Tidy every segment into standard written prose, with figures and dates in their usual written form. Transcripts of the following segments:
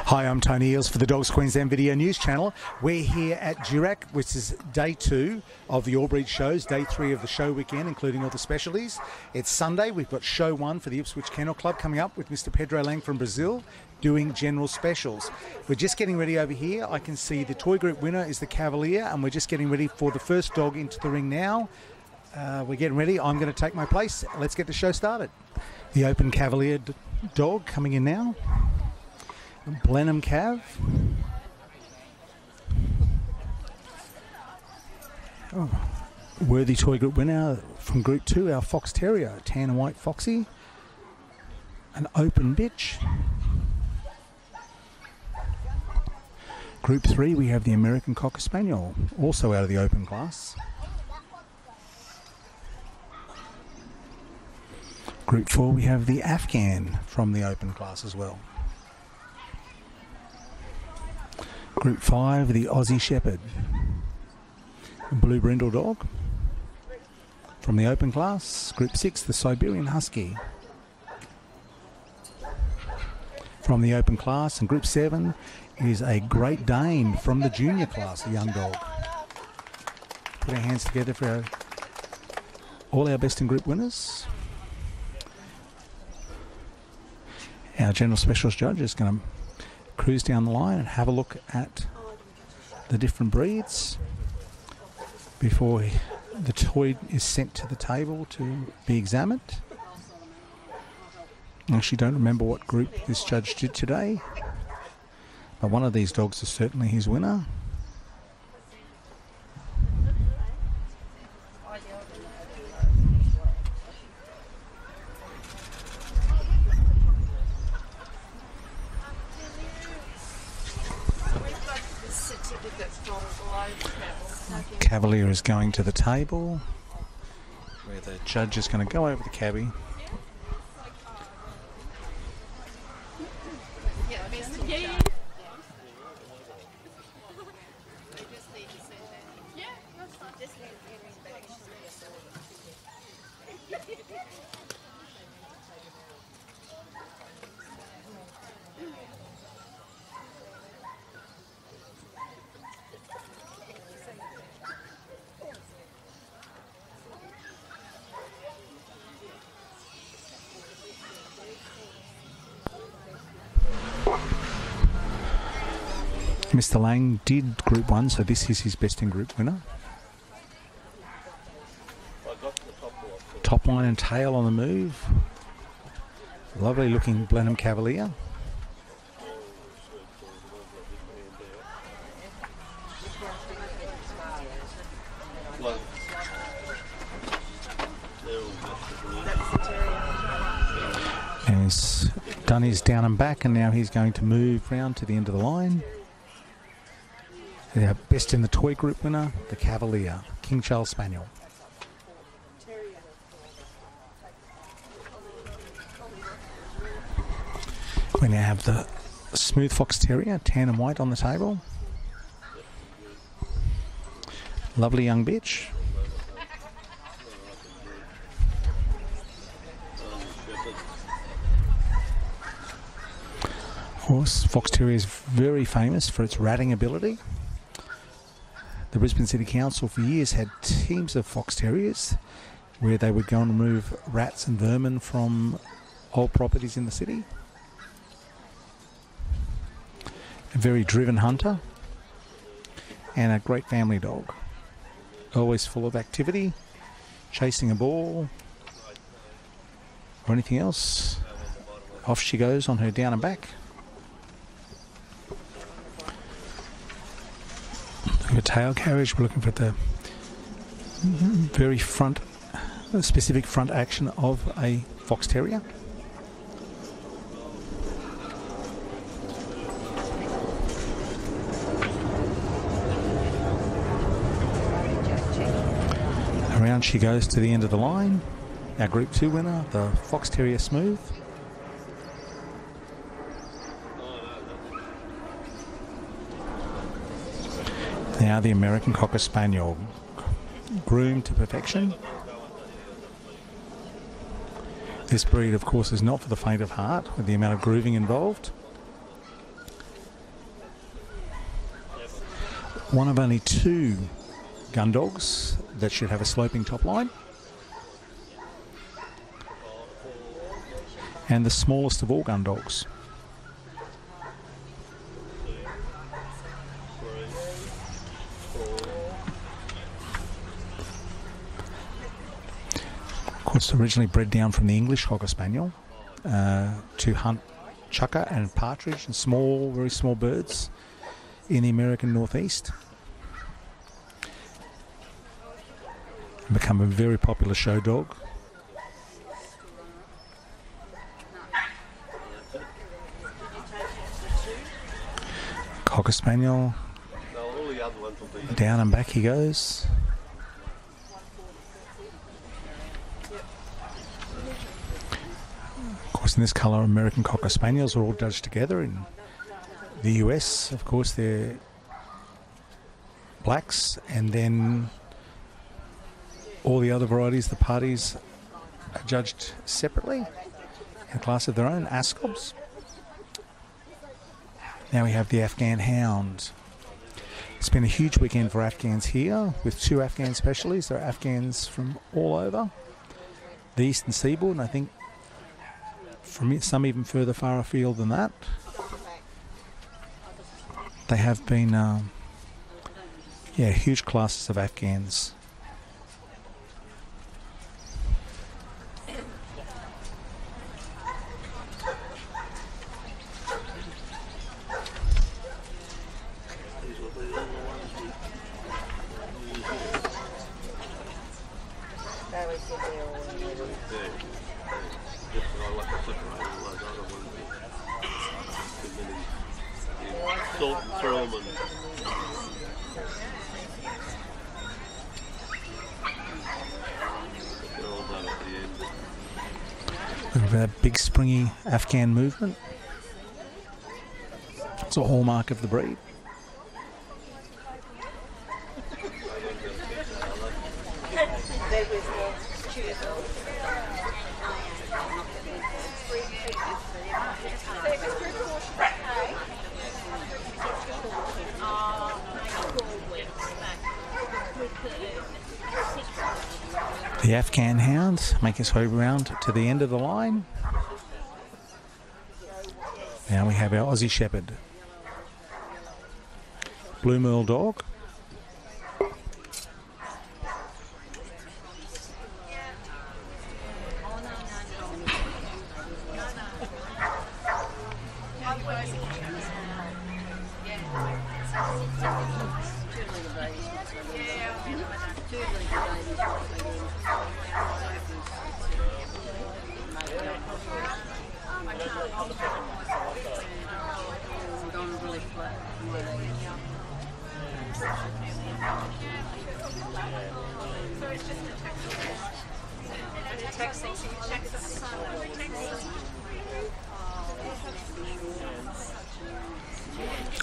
Hi, I'm Tony Eales for the Dogs Queensland Video News Channel. We're here at Durack, which is day 2 of the All Breed shows, day 3 of the show weekend, including all the specialties. It's Sunday. We've got show 1 for the Ipswich Kennel Club coming up with Mr. Pedro Lang from Brazil doing general specials. We're just getting ready over here. I can see the toy group winner is the Cavalier, and we're just getting ready for the first dog into the ring now. We're getting ready. I'm going to take my place. Let's get the show started. The open Cavalier dog coming in now. Blenheim Cav. Oh, worthy toy group winner from Group 2, our Fox Terrier, tan and white Foxy. An open bitch. Group 3, we have the American Cocker Spaniel, also out of the open class. Group 4, we have the Afghan from the open class as well. Group 5, the Aussie Shepherd. A blue brindle dog from the open class. Group 6, the Siberian Husky from the open class. And Group 7 is a Great Dane from the junior class, a young dog. Put our hands together for all our best in group winners. Our general specialist judge is going to cruise down the line and have a look at the different breeds before the toy is sent to the table to be examined. I actually don't remember what group this judge did today, but one of these dogs is certainly his winner. Cavalier is going to the table where the judge is going to go over the cabbie. Mr. Lang did Group 1, so this is his best in group winner. Top line and tail on the move. Lovely looking Blenheim Cavalier. And he's done his down and back, and now he's going to move round to the end of the line. Our best in the toy group winner, the Cavalier, King Charles Spaniel. We now have the smooth Fox Terrier, tan and white on the table. Lovely young bitch. Of course, Fox Terrier is very famous for its ratting ability. The Brisbane City Council for years had teams of Fox Terriers where they would go and remove rats and vermin from old properties in the city. A very driven hunter and a great family dog. Always full of activity, chasing a ball or anything else. Off she goes on her down and back. A tail carriage, we're looking for the very front, specific front action of a Fox Terrier. Around she goes to the end of the line. Our Group 2 winner, the Fox Terrier Smooth. Now the American Cocker Spaniel, groomed to perfection. This breed, of course, is not for the faint of heart with the amount of grooving involved. One of only 2 gun dogs that should have a sloping top line. And the smallest of all gun dogs. Of course, originally bred down from the English Cocker Spaniel to hunt chukka and partridge and small, very small birds in the American Northeast. Become a very popular show dog. Cocker Spaniel. Down and back he goes. Of course, in this colour, American Cocker Spaniels are all judged together. In the US, of course, they're blacks, and then all the other varieties, the parties, are judged separately in a class of their own, Ascobs. Now we have the Afghan Hound. It's been a huge weekend for Afghans here with 2 Afghan specialities. There are Afghans from all over the eastern seaboard, and I think from some even further far afield than that. They have been, huge classes of Afghans. That big springy Afghan movement. It's a hallmark of the breed. The Afghan Hound make his way round to the end of the line. Now we have our Aussie Shepherd. Blue Merle dog.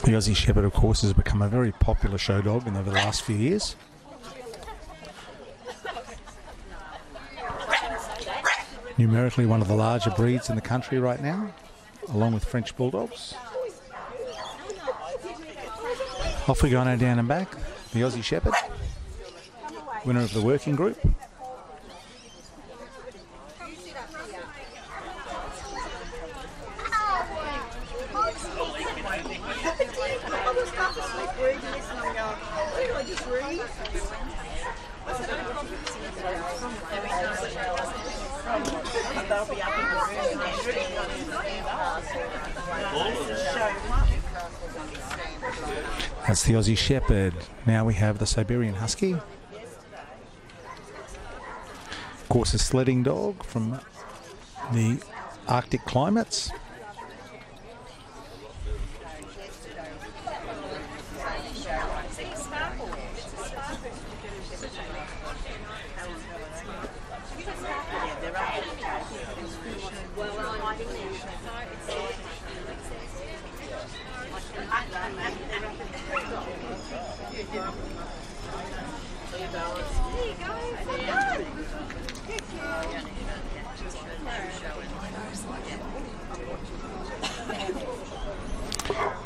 The Aussie Shepherd, of course, has become a very popular show dog over the last few years. Numerically one of the larger breeds in the country right now, along with French Bulldogs. Off we go now, down and back. The Aussie Shepherd, winner of the working group. That's the Aussie Shepherd. Now we have the Siberian Husky. Of course, a sledding dog from the Arctic climates.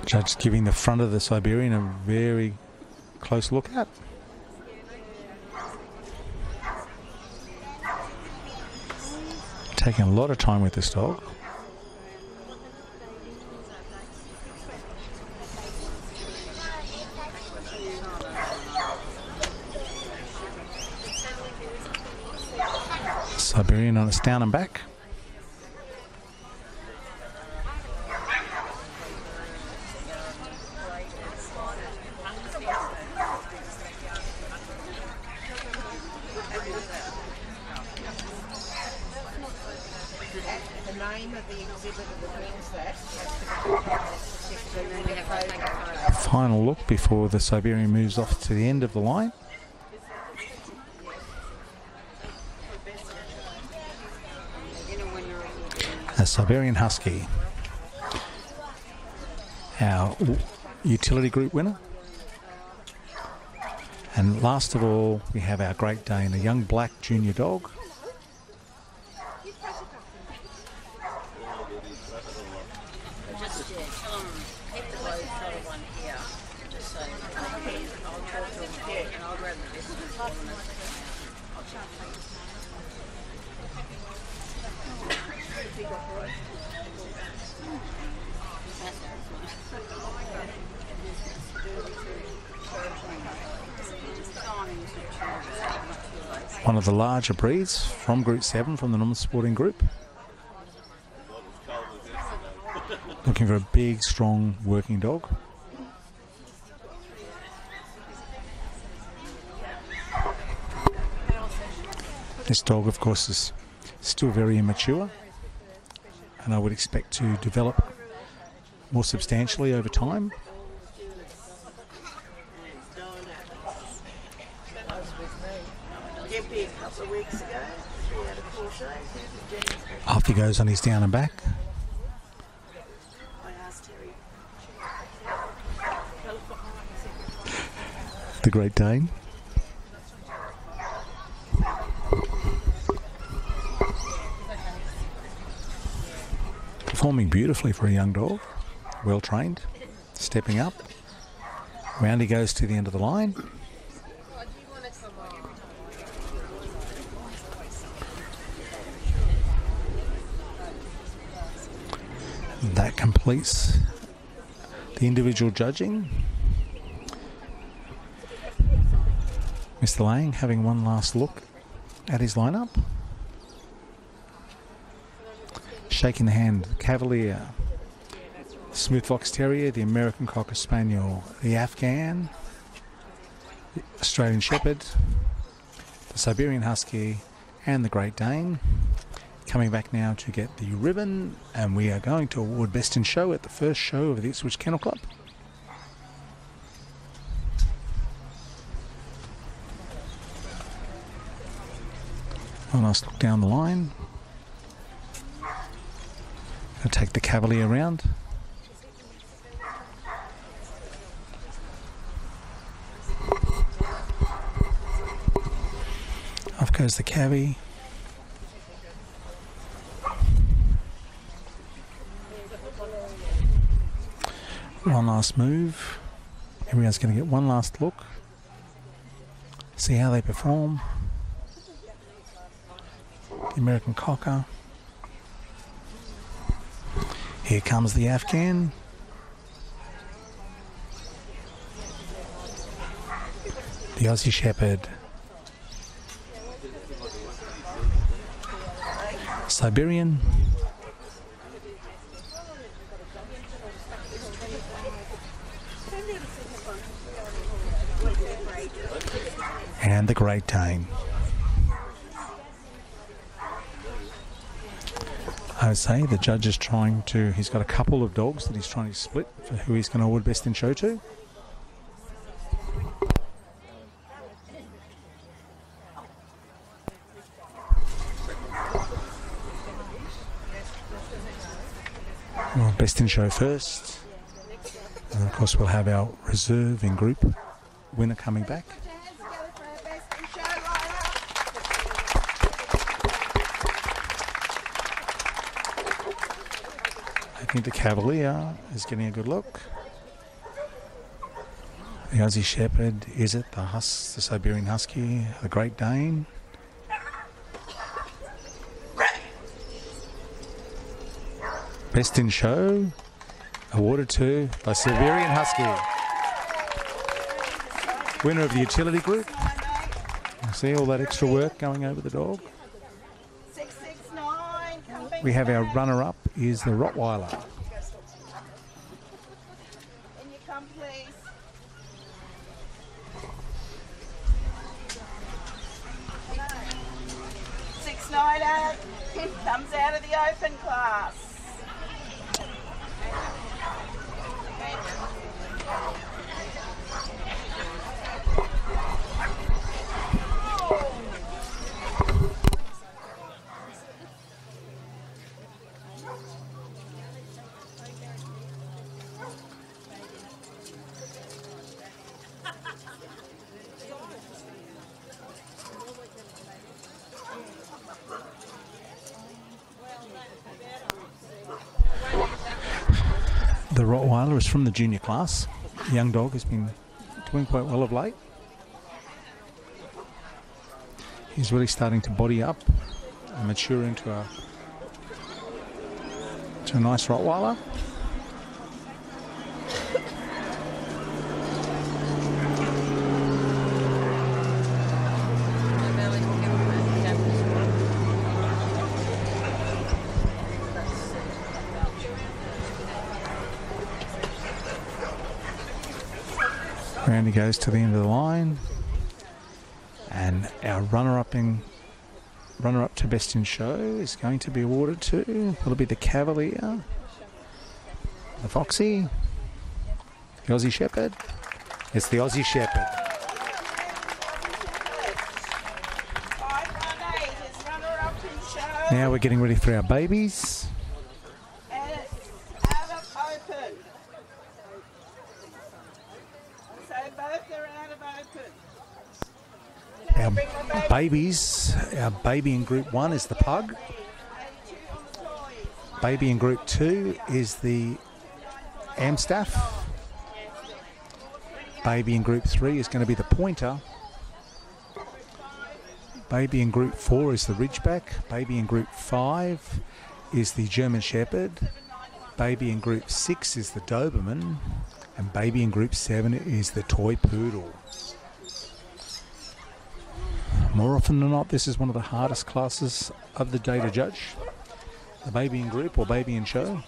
Judge giving the front of the Siberian a very close look at. Taking a lot of time with this dog. Siberian on its down and back. Final look before the Siberian moves off to the end of the line. A Siberian Husky, our utility group winner. And last of all, we have our Great Dane, a young black junior dog. One of the larger breeds from Group 7 from the Northern Sporting Group. Looking for a big, strong working dog. This dog, of course, is still very immature, and I would expect to develop more substantially over time. Off he goes on his down and back. The Great Dane. Performing beautifully for a young dog. Well trained. Stepping up. Round he goes to the end of the line. That completes the individual judging. Mr. Lang having one last look at his lineup. Shaking the hand, Cavalier, Smooth Fox Terrier, the American Cocker Spaniel, the Afghan, the Australian Shepherd, the Siberian Husky, and the Great Dane. Coming back now to get the ribbon, and we are going to award Best in Show at the first show of the Ipswich Kennel Club. A nice look down the line. I'll take the Cavalier around. Off goes the Cavi. One last move. Everyone's going to get one last look. See how they perform. The American Cocker. Here comes the Afghan. The Aussie Shepherd. Siberian. And the Great Dane. I would say the judge is trying to, he's got a couple of dogs that he's trying to split for who he's going to award Best in Show to. Well, Best in Show first. And of course we'll have our reserve in group winner coming back. I think the Cavalier is getting a good look. The Aussie Shepherd, is it the Siberian Husky, the Great Dane? Best in Show, awarded to the Siberian Husky. Winner of the utility group. You see all that extra work going over the dog. 669. We have our runner-up is the Rottweiler. Can you come, please? Comes out of the open class. The Rottweiler is from the junior class. The young dog has been doing quite well of late. He's really starting to body up and mature into a nice Rottweiler. Round he goes to the end of the line, and our runner-up to Best in Show is going to be awarded to, will it be the Cavalier, the Foxy, the Aussie Shepherd? It's the Aussie Shepherd. 518 is runner-up in show. Now we're getting ready for our babies. And it's out of open. So both are out of open. Our baby in Group 1 is the Pug. 82 on toys. Baby in Group 2 is the Amstaff. Baby in Group 3 is going to be the Pointer. Baby in Group 4 is the Ridgeback. Baby in Group 5 is the German Shepherd. Baby in Group 6 is the Doberman. And baby in Group 7 is the Toy Poodle. More often than not, this is one of the hardest classes of the day to judge. The baby in group or baby in show.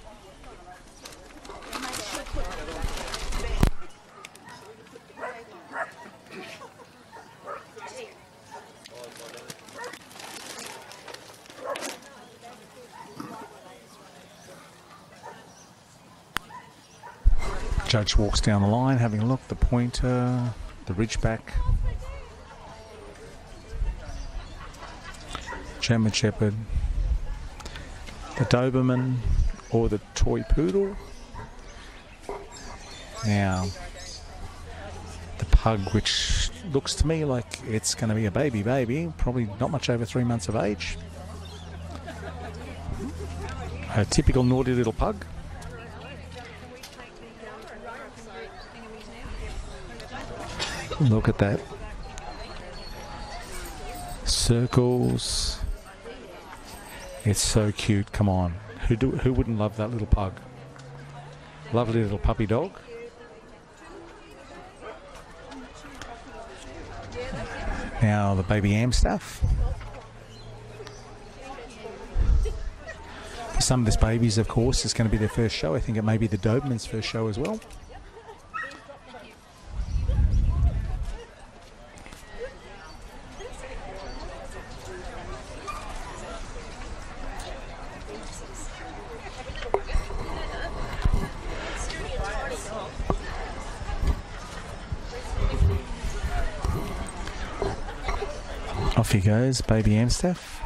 Judge walks down the line, having a look. The Pointer, the Ridgeback, German Shepherd, the Doberman, or the Toy Poodle. Now, the Pug, which looks to me like it's going to be a baby, probably not much over 3 months of age. A typical naughty little pug. Look at that. Circles. It's so cute. Come on. Who wouldn't love that little pug? Lovely little puppy dog. Now the baby Amstaff. For some of these babies, of course, it's going to be their first show. I think it may be the Doberman's first show as well. Off he goes, baby Amstaff.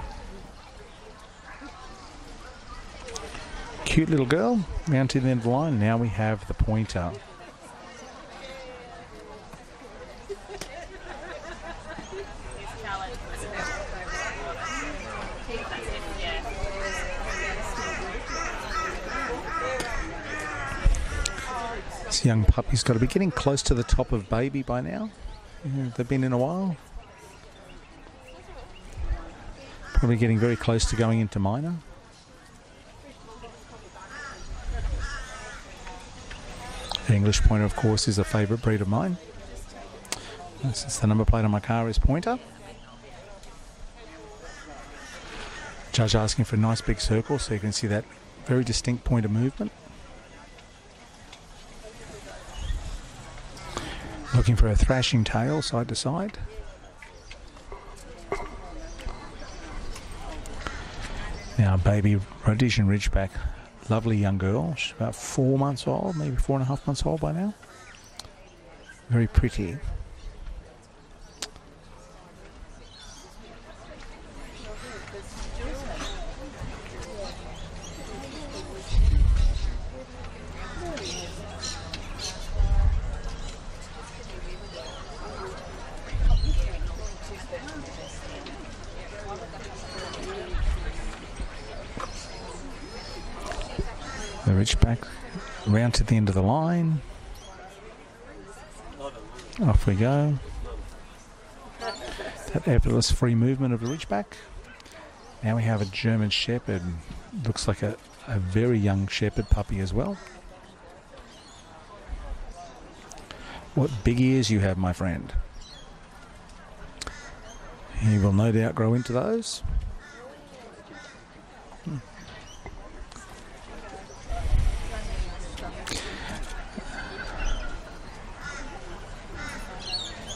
Cute little girl, round to the end of the line. Now we have the Pointer. This young puppy's got to be getting close to the top of baby by now. They've been in a while. Probably getting very close to going into minor. The English Pointer, of course, is a favourite breed of mine. Since the number plate on my car is Pointer. Judge asking for a nice big circle so you can see that very distinct Pointer movement. Looking for a thrashing tail side to side. Now baby Rhodesian Ridgeback, lovely young girl. She's about 4 months old, maybe 4.5 months old by now. Very pretty. The Ridgeback round to the end of the line. Off we go. That effortless free movement of the Ridgeback. Now we have a German Shepherd. Looks like a very young Shepherd puppy as well. What big ears you have, my friend. He will no doubt grow into those.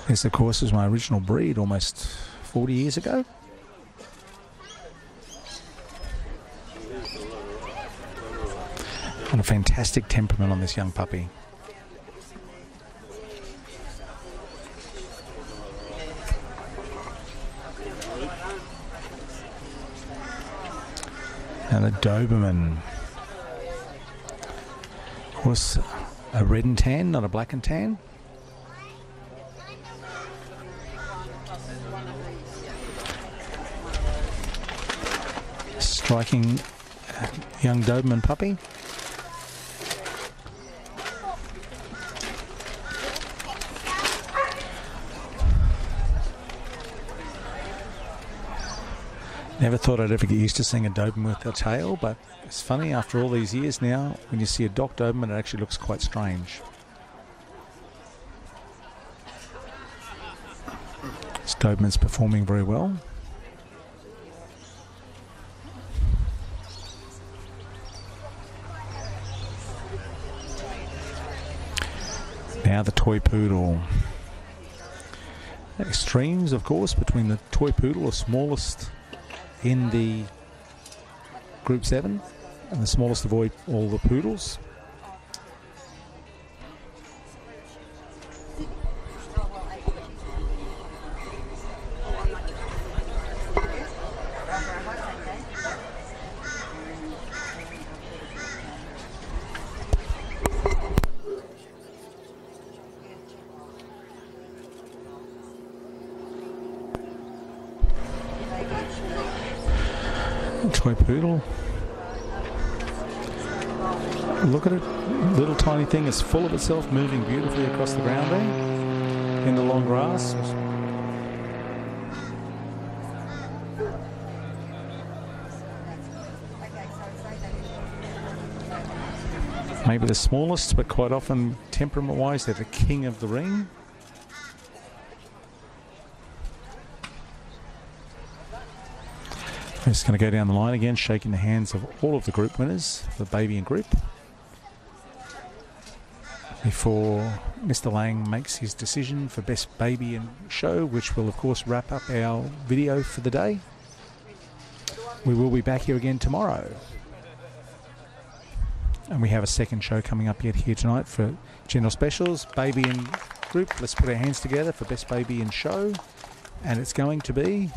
This, of course, is my original breed almost 40 years ago. And a fantastic temperament on this young puppy. And the Doberman. Of course, a red and tan, not a black and tan. Striking young Doberman puppy. Never thought I'd ever get used to seeing a Doberman with a tail, but it's funny, after all these years now, when you see a Doc Doberman, it actually looks quite strange. This Doberman's performing very well. Now the Toy Poodle. Extremes, of course, between the Toy Poodle, the smallest in the Group 7, and the smallest of all the Poodles. Toy Poodle. Look at it, little tiny thing is full of itself, moving beautifully across the ground there in the long grass. Maybe the smallest, but quite often temperament wise they're the king of the ring. I'm just going to go down the line again, shaking the hands of all of the group winners, the baby and group, before Mr. Lang makes his decision for best baby and show, which will of course wrap up our video for the day. We will be back here again tomorrow. And we have a second show coming up yet here tonight for general specials, baby and group. Let's put our hands together for best baby and show. And it's going to be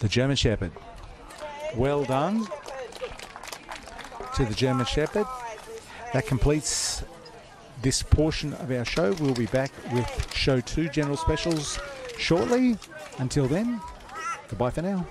the German Shepherd. Well done to the German Shepherd. That completes this portion of our show. We'll be back with show 2 general specials shortly. Until then, goodbye for now.